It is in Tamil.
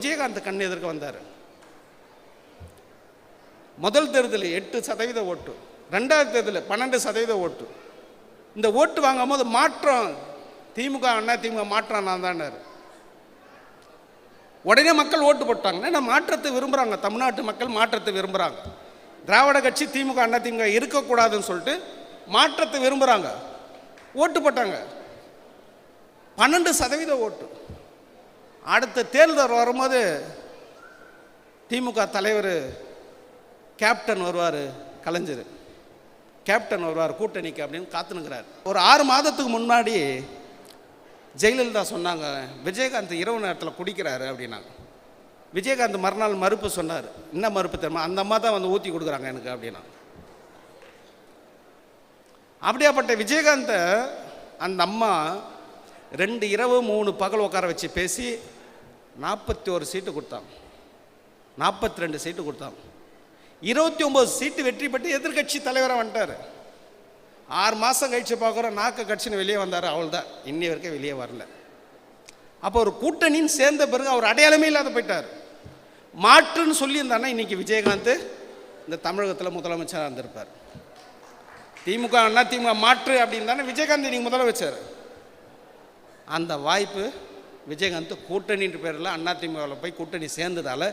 விஜயகாந்த் கண் எதிர்க்க வந்தார். முதல் தேர்தல் 8% ஓட்டு, ரெண்டாவது தேர்தல் 12% ஓட்டு. இந்த ஓட்டு வாங்கும் போது மாற்றம் திமுக அண்ணா திமுக மாற்றம் நான் தானார். உடனே மக்கள் ஓட்டு போட்டாங்கன்னா மாற்றத்தை விரும்புகிறாங்க. தமிழ்நாட்டு மக்கள் மாற்றத்தை விரும்புகிறாங்க. திராவிட கட்சி திமுக அண்ணா திமுக இருக்கக்கூடாதுன்னு சொல்லிட்டு மாற்றத்தை விரும்புகிறாங்க. ஓட்டு போட்டாங்க. 12% ஓட்டு. அடுத்த தேர்தல் வரும்போது திமுக தலைவர் கேப்டன் வருவார், கலைஞர் கேப்டன் வருவார் கூட்டணிக்கு அப்படின்னு காத்துனுக்கிறார். ஒரு 6 மாதத்துக்கு முன்னாடி ஜெயலலிதா சொன்னாங்க, விஜயகாந்த் இரவு நேரத்தில் குடிக்கிறாரு அப்படின்னாங்க. விஜயகாந்த் மறுநாள் மறுப்பு சொன்னார். என்ன மறுப்பு தெரியுமா? அந்த அம்மா தான் வந்து ஊற்றி கொடுக்குறாங்க எனக்கு அப்படின்னா. அப்படியாப்பட்ட விஜயகாந்தை அந்த அம்மா 2 இரவு 3 பகல் உட்கார வச்சு பேசி 41 சீட்டு கொடுத்தாங்க, 42 சீட்டு கொடுத்தாங்க. 29 சீட்டு வெற்றி பெற்று எதிர்கட்சி தலைவராக வந்துட்டார். 6 மாதம் கழிச்சு பார்க்குறோம், நாக்கு கட்சின்னு வெளியே வந்தார். அவள் தான் இன்னி வரைக்கும் வெளியே வரல. அப்போ ஒரு கூட்டணின்னு சேர்ந்த பிறகு அவர் அடையாளமே இல்லாத போயிட்டார். மாற்றுன்னு சொல்லியிருந்தாருன்னா இன்னைக்கு விஜயகாந்த் இந்த தமிழகத்தில் முதலமைச்சராக இருந்திருப்பார். திமுக அண்ணா திமுக மாற்று அப்படின்னு தானே விஜயகாந்த் இன்னைக்கு முதலமைச்சர். அந்த வாய்ப்பு விஜயகாந்த் கூட்டணின்ற பேரில் அண்ணா திமுகவில் போய் கூட்டணி சேர்ந்ததால்